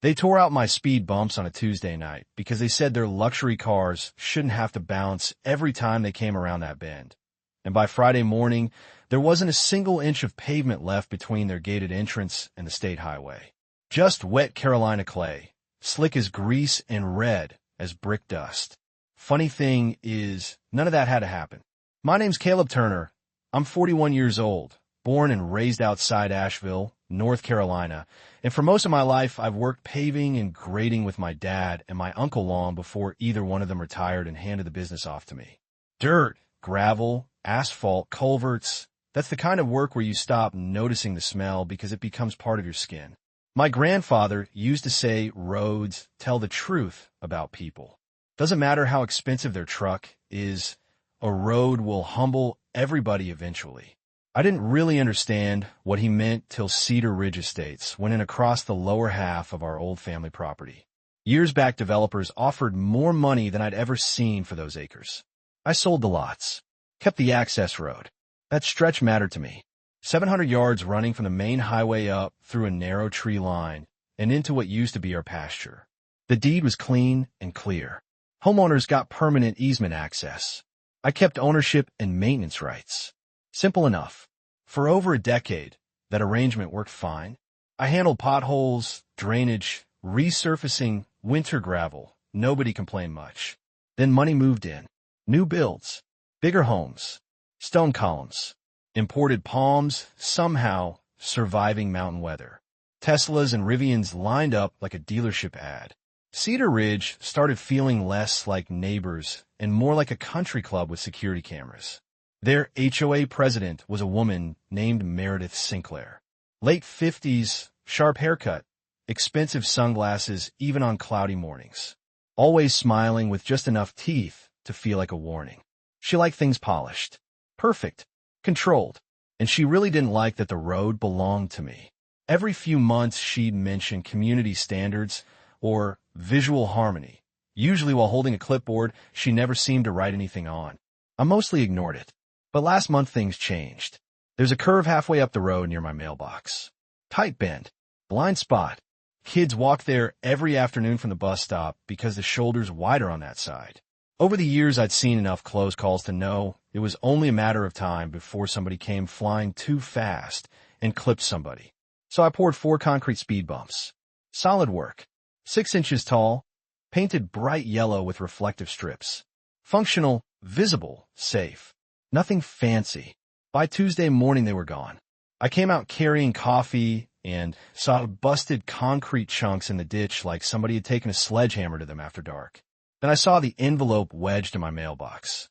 They tore out my speed bumps on a Tuesday night because they said their luxury cars shouldn't have to bounce every time they came around that bend. And by Friday morning, there wasn't a single inch of pavement left between their gated entrance and the state highway. Just wet Carolina clay, slick as grease and red as brick dust. Funny thing is, none of that had to happen. My name's Caleb Turner. I'm 41 years old, born and raised outside Asheville, North Carolina, and for most of my life I've worked paving and grading with my dad and my uncle long before either one of them retired and handed the business off to me. Dirt, gravel, asphalt, culverts, that's the kind of work where you stop noticing the smell because it becomes part of your skin. My grandfather used to say roads tell the truth about people. Doesn't matter how expensive their truck is, a road will humble everybody eventually. I didn't really understand what he meant till Cedar Ridge Estates went in across the lower half of our old family property. Years back, developers offered more money than I'd ever seen for those acres. I sold the lots, kept the access road. That stretch mattered to me. 700 yards running from the main highway up through a narrow tree line and into what used to be our pasture. The deed was clean and clear. Homeowners got permanent easement access. I kept ownership and maintenance rights. Simple enough. For over a decade, that arrangement worked fine. I handled potholes, drainage, resurfacing, winter gravel. Nobody complained much. Then money moved in. New builds, bigger homes, stone columns, imported palms, somehow surviving mountain weather. Teslas and Rivians lined up like a dealership ad. Cedar Ridge started feeling less like neighbors and more like a country club with security cameras. Their HOA president was a woman named Meredith Sinclair. Late 50s, sharp haircut, expensive sunglasses even on cloudy mornings. Always smiling with just enough teeth to feel like a warning. She liked things polished, perfect, controlled, and she really didn't like that the road belonged to me. Every few months she'd mention community standards or visual harmony. Usually while holding a clipboard, she never seemed to write anything on. I mostly ignored it. But last month things changed. There's a curve halfway up the road near my mailbox. Tight bend, blind spot. Kids walk there every afternoon from the bus stop because the shoulder's wider on that side. Over the years, I'd seen enough close calls to know it was only a matter of time before somebody came flying too fast and clipped somebody. So I poured 4 concrete speed bumps. Solid work. 6 inches tall, painted bright yellow with reflective strips. Functional, visible, safe. Nothing fancy. By Tuesday morning, they were gone. I came out carrying coffee and saw busted concrete chunks in the ditch like somebody had taken a sledgehammer to them after dark. Then I saw the envelope wedged in my mailbox.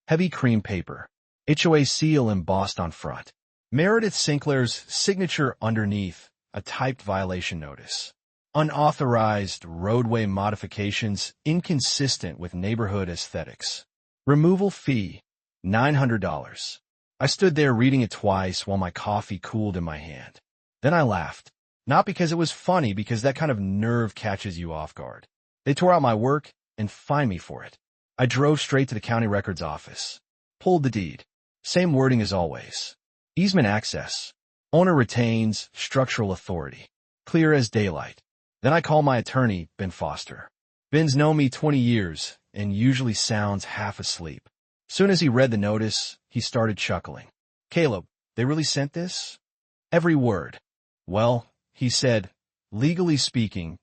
Heavy cream paper. HOA seal embossed on front. Meredith Sinclair's signature underneath, a typed violation notice. Unauthorized roadway modifications inconsistent with neighborhood aesthetics. Removal fee. $900. I stood there reading it twice while my coffee cooled in my hand. Then I laughed. Not because it was funny, because that kind of nerve catches you off guard. They tore out my work and fined me for it. I drove straight to the county records office. Pulled the deed. Same wording as always. Easement access. Owner retains structural authority. Clear as daylight. Then I call my attorney, Ben Foster. Ben's known me 20 years and usually sounds half asleep. Soon as he read the notice, he started chuckling. Caleb, they really sent this? Every word. Well, he said, legally speaking,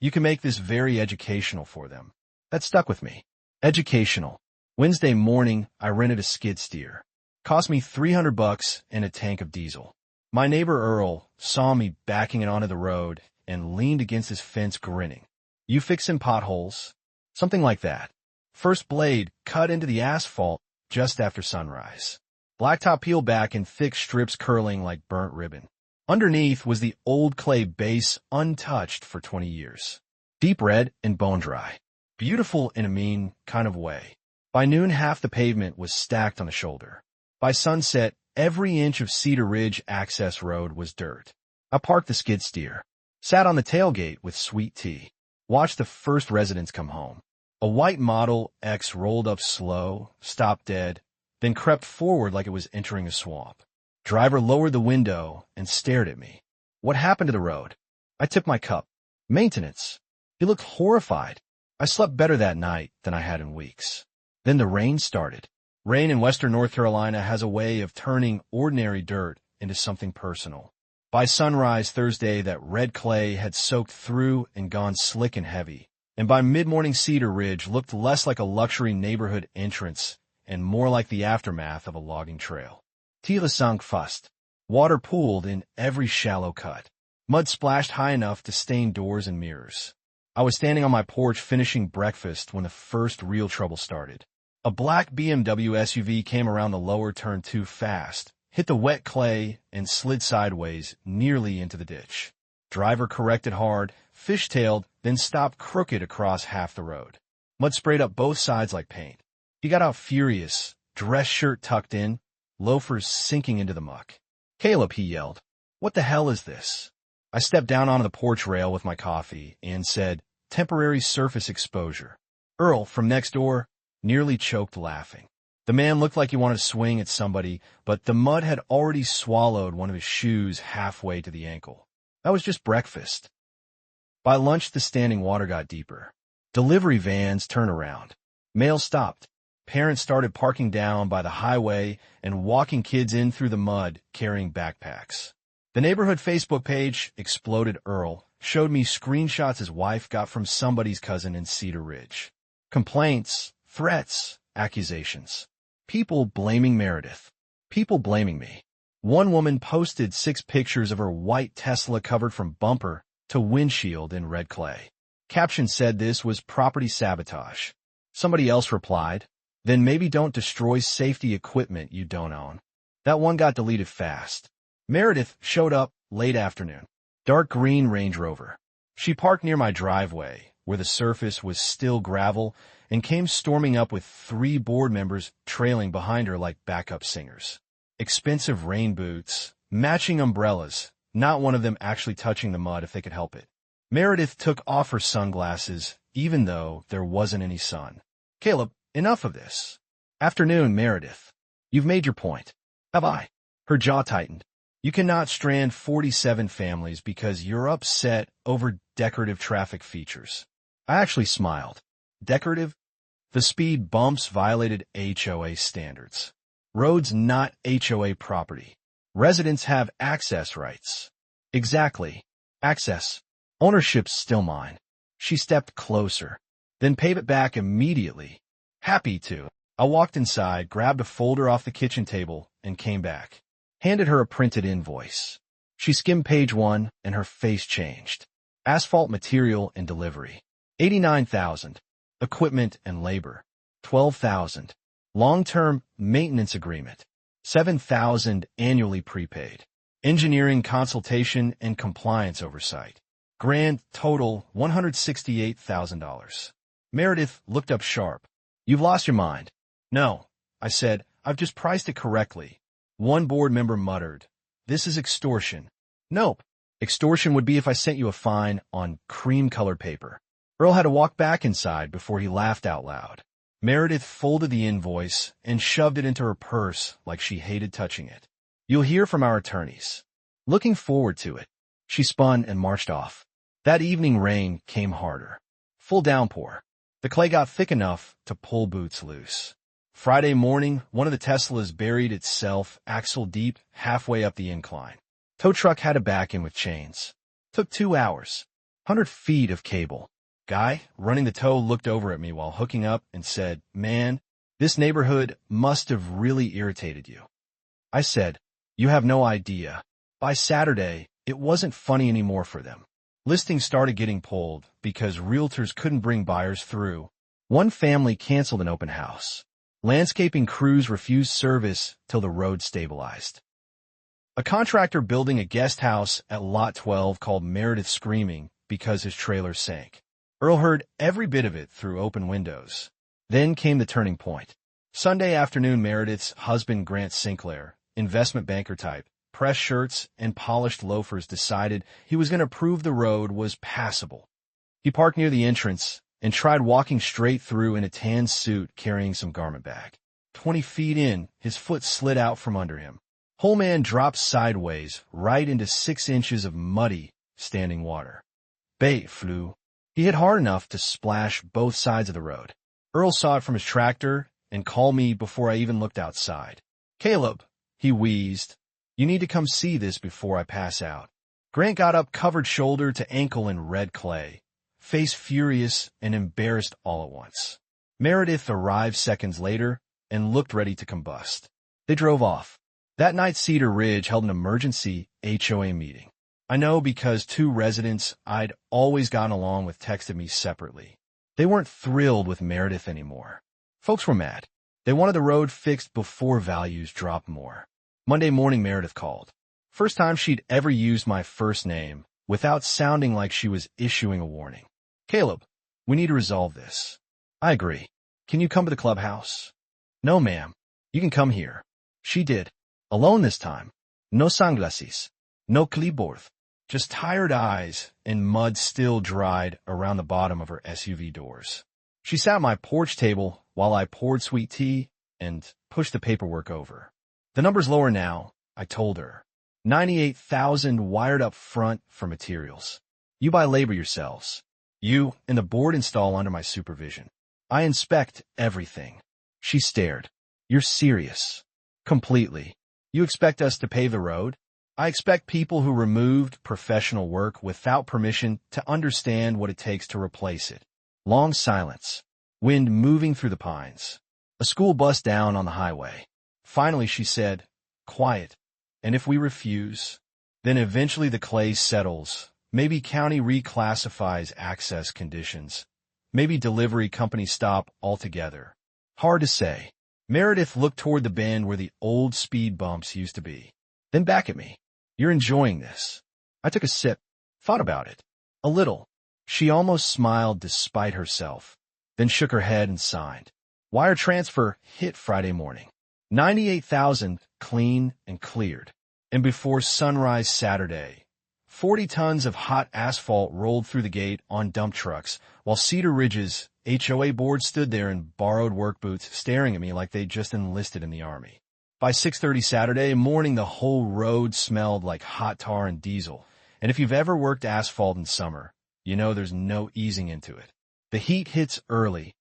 you can make this very educational for them. That stuck with me. Educational. Wednesday morning, I rented a skid steer. Cost me $300 and a tank of diesel. My neighbor Earl saw me backing it onto the road and leaned against his fence grinning. You fixin' potholes? Something like that. First blade cut into the asphalt just after sunrise. Blacktop peeled back in thick strips curling like burnt ribbon. Underneath was the old clay base untouched for 20 years. Deep red and bone dry. Beautiful in a mean kind of way. By noon, half the pavement was stacked on the shoulder. By sunset, every inch of Cedar Ridge access road was dirt. I parked the skid steer. Sat on the tailgate with sweet tea. Watched the first residents come home. A white Model X rolled up slow, stopped dead, then crept forward like it was entering a swamp. Driver lowered the window and stared at me. What happened to the road? I tipped my cup. Maintenance. He looked horrified. I slept better that night than I had in weeks. Then the rain started. Rain in western North Carolina has a way of turning ordinary dirt into something personal. By sunrise Thursday, that red clay had soaked through and gone slick and heavy, and by mid-morning Cedar Ridge looked less like a luxury neighborhood entrance and more like the aftermath of a logging trail. Tila sank fast. Water pooled in every shallow cut. Mud splashed high enough to stain doors and mirrors. I was standing on my porch finishing breakfast when the first real trouble started. A black BMW SUV came around the lower turn too fast, hit the wet clay, and slid sideways nearly into the ditch. Driver corrected hard, fishtailed, then stopped crooked across half the road. Mud sprayed up both sides like paint. He got out furious, dress shirt tucked in, loafers sinking into the muck. "Caleb," he yelled, "what the hell is this?" I stepped down onto the porch rail with my coffee and said, "Temporary surface exposure." Earl, from next door, nearly choked laughing. The man looked like he wanted to swing at somebody, but the mud had already swallowed one of his shoes halfway to the ankle. That was just breakfast. By lunch, the standing water got deeper. Delivery vans turned around. Mail stopped. Parents started parking down by the highway and walking kids in through the mud carrying backpacks. The neighborhood Facebook page, Exploded Earl, showed me screenshots his wife got from somebody's cousin in Cedar Ridge. Complaints, threats, accusations. People blaming Meredith. People blaming me. One woman posted 6 pictures of her white Tesla covered from bumper to windshield in red clay. Caption said this was property sabotage. Somebody else replied, "Then maybe don't destroy safety equipment you don't own." That one got deleted fast. Meredith showed up late afternoon. Dark green Range Rover. She parked near my driveway, where the surface was still gravel, and came storming up with 3 board members trailing behind her like backup singers. Expensive rain boots, matching umbrellas, not one of them actually touching the mud if they could help it. Meredith took off her sunglasses, even though there wasn't any sun. "Caleb, enough of this." "Afternoon, Meredith. You've made your point." "Have I?" Her jaw tightened. "You cannot strand 47 families because you're upset over decorative traffic features." I actually smiled. Decorative? The speed bumps violated HOA standards. Roads not HOA property. Residents have access rights. Exactly. Access. Ownership's still mine. She stepped closer, then pave it back immediately. Happy to. I walked inside, grabbed a folder off the kitchen table, and came back. Handed her a printed invoice. She skimmed page 1, and her face changed. Asphalt material and delivery. $89,000. Equipment and labor. $12,000. Long-term maintenance agreement. $7,000 annually prepaid. Engineering consultation and compliance oversight. Grand total $168,000. Meredith looked up sharp. "You've lost your mind." "No," I said. "I've just priced it correctly." One board member muttered, "This is extortion." "Nope. Extortion would be if I sent you a fine on cream-colored paper." Earl had to walk back inside before he laughed out loud. Meredith folded the invoice and shoved it into her purse like she hated touching it. "You'll hear from our attorneys." Looking forward to it. She spun and marched off. That evening rain came harder. Full downpour. The clay got thick enough to pull boots loose. Friday morning, one of the Teslas buried itself axle deep halfway up the incline. Tow truck had to back in with chains. Took 2 hours. 100 feet of cable. Guy running the tow looked over at me while hooking up and said, "Man, this neighborhood must have really irritated you." I said, "You have no idea." By Saturday, it wasn't funny anymore for them. Listings started getting pulled because realtors couldn't bring buyers through. One family canceled an open house. Landscaping crews refused service till the road stabilized. A contractor building a guest house at Lot 12 called Meredith screaming because his trailer sank. Earl heard every bit of it through open windows. Then came the turning point. Sunday afternoon, Meredith's husband, Grant Sinclair, investment banker type, pressed shirts and polished loafers, decided he was going to prove the road was passable. He parked near the entrance and tried walking straight through in a tan suit carrying some garment bag. 20 feet in, his foot slid out from under him. Whole man dropped sideways right into 6 inches of muddy, standing water. Bait flew. He hit hard enough to splash both sides of the road. Earl saw it from his tractor and called me before I even looked outside. Caleb, he wheezed, you need to come see this before I pass out. Grant got up covered shoulder to ankle in red clay, face furious and embarrassed all at once. Meredith arrived seconds later and looked ready to combust. They drove off. That night Cedar Ridge held an emergency HOA meeting. I know because two residents I'd always gotten along with texted me separately. They weren't thrilled with Meredith anymore. Folks were mad. They wanted the road fixed before values dropped more. Monday morning Meredith called. First time she'd ever used my first name without sounding like she was issuing a warning. Caleb, we need to resolve this. I agree. Can you come to the clubhouse? No, ma'am. You can come here. She did. Alone this time. No sunglasses. No clipboard. Just tired eyes and mud still dried around the bottom of her SUV doors. She sat at my porch table while I poured sweet tea and pushed the paperwork over. The number's lower now, I told her. 98,000 wired up front for materials. You buy labor yourselves. You and the board install under my supervision. I inspect everything. She stared. You're serious. Completely. You expect us to pave the road? I expect people who removed professional work without permission to understand what it takes to replace it. Long silence. Wind moving through the pines. A school bus down on the highway. Finally she said, quiet. And if we refuse, then eventually the clay settles. Maybe county reclassifies access conditions. Maybe delivery companies stop altogether. Hard to say. Meredith looked toward the bend where the old speed bumps used to be. Then back at me. You're enjoying this. I took a sip. Thought about it. A little. She almost smiled despite herself. Then shook her head and signed. Wire transfer hit Friday morning. 98,000 clean and cleared. And before sunrise Saturday, 40 tons of hot asphalt rolled through the gate on dump trucks, while Cedar Ridge's HOA board stood there in borrowed work boots staring at me like they'd just enlisted in the army. By 6:30 Saturday morning, the whole road smelled like hot tar and diesel. And if you've ever worked asphalt in summer, you know there's no easing into it. The heat hits early,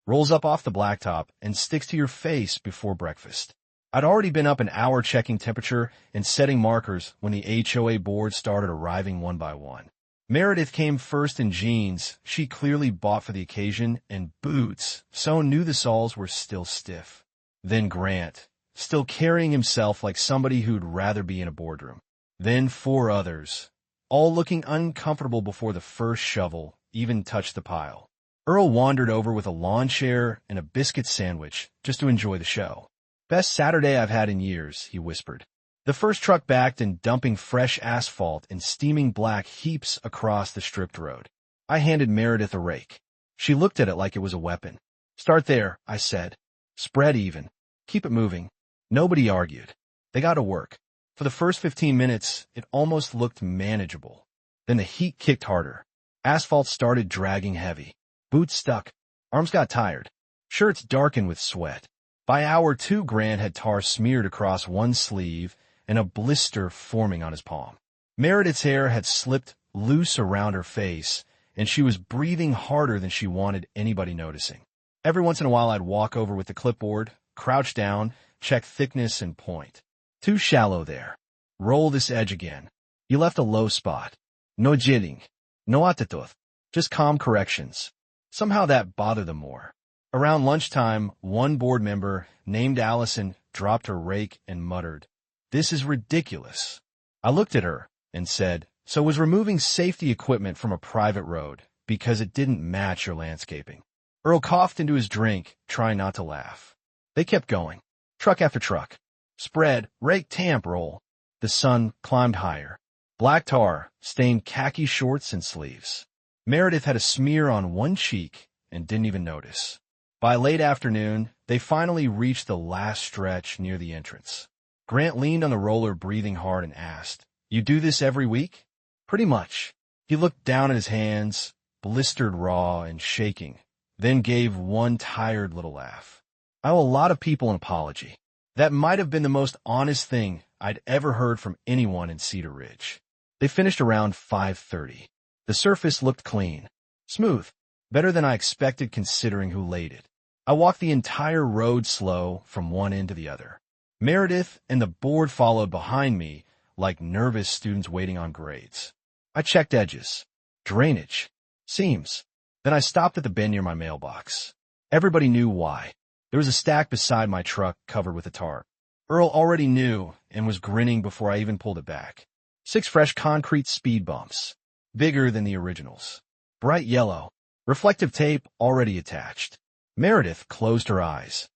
rolls up off the blacktop, and sticks to your face before breakfast. I'd already been up an hour checking temperature and setting markers when the HOA board started arriving one by one. Meredith came first in jeans she clearly bought for the occasion and boots, so knew the soles were still stiff. Then Grant, still carrying himself like somebody who'd rather be in a boardroom. Then 4 others, all looking uncomfortable before the first shovel even touched the pile. Earl wandered over with a lawn chair and a biscuit sandwich just to enjoy the show. Best Saturday I've had in years, he whispered. The first truck backed and dumping fresh asphalt in steaming black heaps across the stripped road. I handed Meredith a rake. She looked at it like it was a weapon. Start there, I said. Spread even. Keep it moving. Nobody argued. They got to work. For the first 15 minutes, it almost looked manageable. Then the heat kicked harder. Asphalt started dragging heavy. Boots stuck. Arms got tired. Shirts darkened with sweat. By hour 2, Grant had tar smeared across one sleeve and a blister forming on his palm. Meredith's hair had slipped loose around her face, and she was breathing harder than she wanted anybody noticing. Every once in a while I'd walk over with the clipboard, crouch down, check thickness and point. Too shallow there. Roll this edge again. You left a low spot. No jitting. No attitude. Just calm corrections. Somehow that bothered them more. Around lunchtime, one board member, named Allison, dropped her rake and muttered, "This is ridiculous." I looked at her and said, "So was removing safety equipment from a private road because it didn't match your landscaping." Earl coughed into his drink, trying not to laugh. They kept going. Truck after truck. Spread, rake, tamp, roll. The sun climbed higher. Black tar stained khaki shorts and sleeves. Meredith had a smear on one cheek and didn't even notice. By late afternoon, they finally reached the last stretch near the entrance. Grant leaned on the roller, breathing hard, and asked, "You do this every week?" "Pretty much." He looked down at his hands, blistered raw and shaking, then gave one tired little laugh. "I owe a lot of people an apology." That might have been the most honest thing I'd ever heard from anyone in Cedar Ridge. They finished around 5:30. The surface looked clean, smooth, better than I expected considering who laid it. I walked the entire road slow from one end to the other. Meredith and the board followed behind me like nervous students waiting on grades. I checked edges, drainage, seams. Then I stopped at the bin near my mailbox. Everybody knew why. There was a stack beside my truck covered with a tarp. Earl already knew and was grinning before I even pulled it back. 6 fresh concrete speed bumps, bigger than the originals. Bright yellow, reflective tape already attached. Meredith closed her eyes.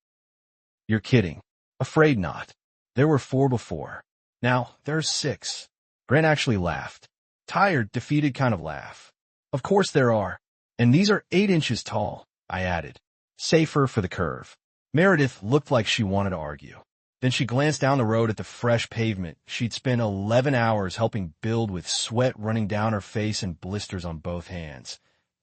You're kidding. Afraid not. There were 4 before. Now, there's 6. Grant actually laughed. Tired, defeated kind of laugh. Of course there are. And these are 8 inches tall, I added. Safer for the curve. Meredith looked like she wanted to argue. Then she glanced down the road at the fresh pavement she'd spent 11 hours helping build with sweat running down her face and blisters on both hands.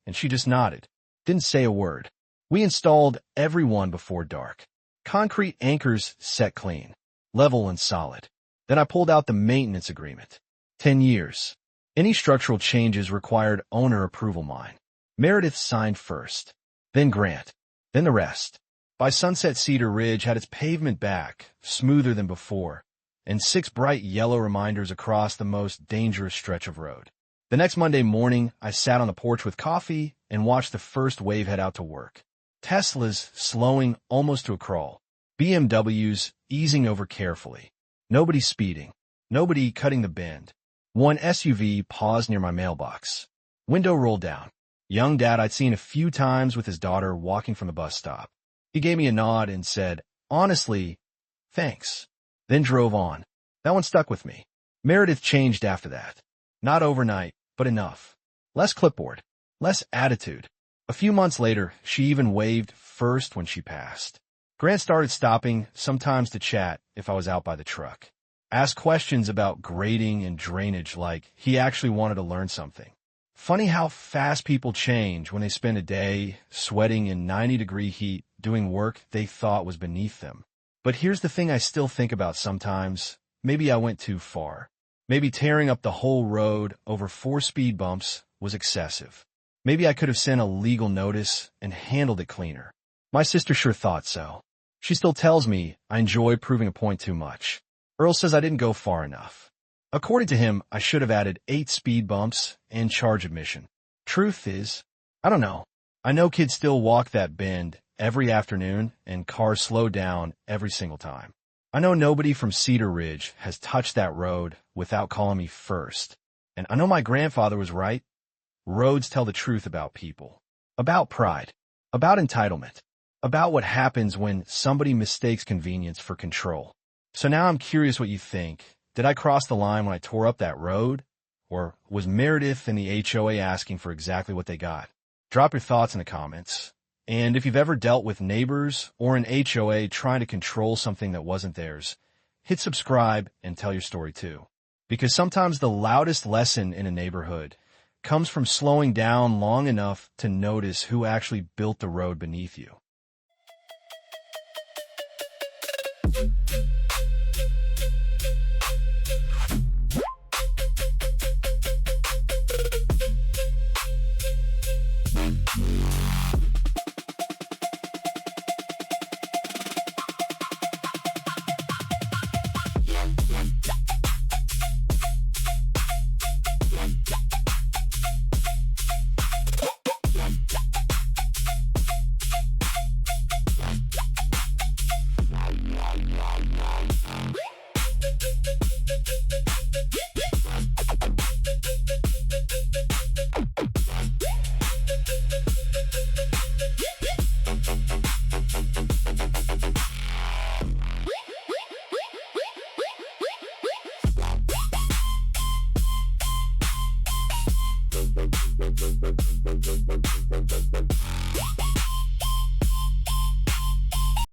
And she just nodded. Didn't say a word. We installed every one before dark. Concrete anchors set clean, level and solid. Then I pulled out the maintenance agreement. 10 years. Any structural changes required owner approval mine. Meredith signed first, then Grant, then the rest. By sunset, Cedar Ridge had its pavement back, smoother than before, and 6 bright yellow reminders across the most dangerous stretch of road. The next Monday morning, I sat on the porch with coffee and watched the first wave head out to work. Teslas slowing almost to a crawl. BMWs easing over carefully. Nobody speeding. Nobody cutting the bend. One SUV paused near my mailbox. Window rolled down. Young dad I'd seen a few times with his daughter walking from the bus stop. He gave me a nod and said, honestly, thanks. Then drove on. That one stuck with me. Meredith changed after that. Not overnight, but enough. Less clipboard. Less attitude. A few months later, she even waved first when she passed. Grant started stopping, sometimes to chat if I was out by the truck. Asked questions about grading and drainage like he actually wanted to learn something. Funny how fast people change when they spend a day sweating in 90-degree heat doing work they thought was beneath them. But here's the thing I still think about sometimes. Maybe I went too far. Maybe tearing up the whole road over 4 speed bumps was excessive. Maybe I could have sent a legal notice and handled it cleaner. My sister sure thought so. She still tells me I enjoy proving a point too much. Earl says I didn't go far enough. According to him, I should have added 8 speed bumps and charge admission. Truth is, I don't know. I know kids still walk that bend every afternoon and cars slow down every single time. I know nobody from Cedar Ridge has touched that road without calling me first. And I know my grandfather was right. Roads tell the truth about people, about pride, about entitlement, about what happens when somebody mistakes convenience for control. So now I'm curious what you think. Did I cross the line when I tore up that road? Or was Meredith and the HOA asking for exactly what they got? Drop your thoughts in the comments. And if you've ever dealt with neighbors or an HOA trying to control something that wasn't theirs, hit subscribe and tell your story too. Because sometimes the loudest lesson in a neighborhood comes from slowing down long enough to notice who actually built the road beneath you.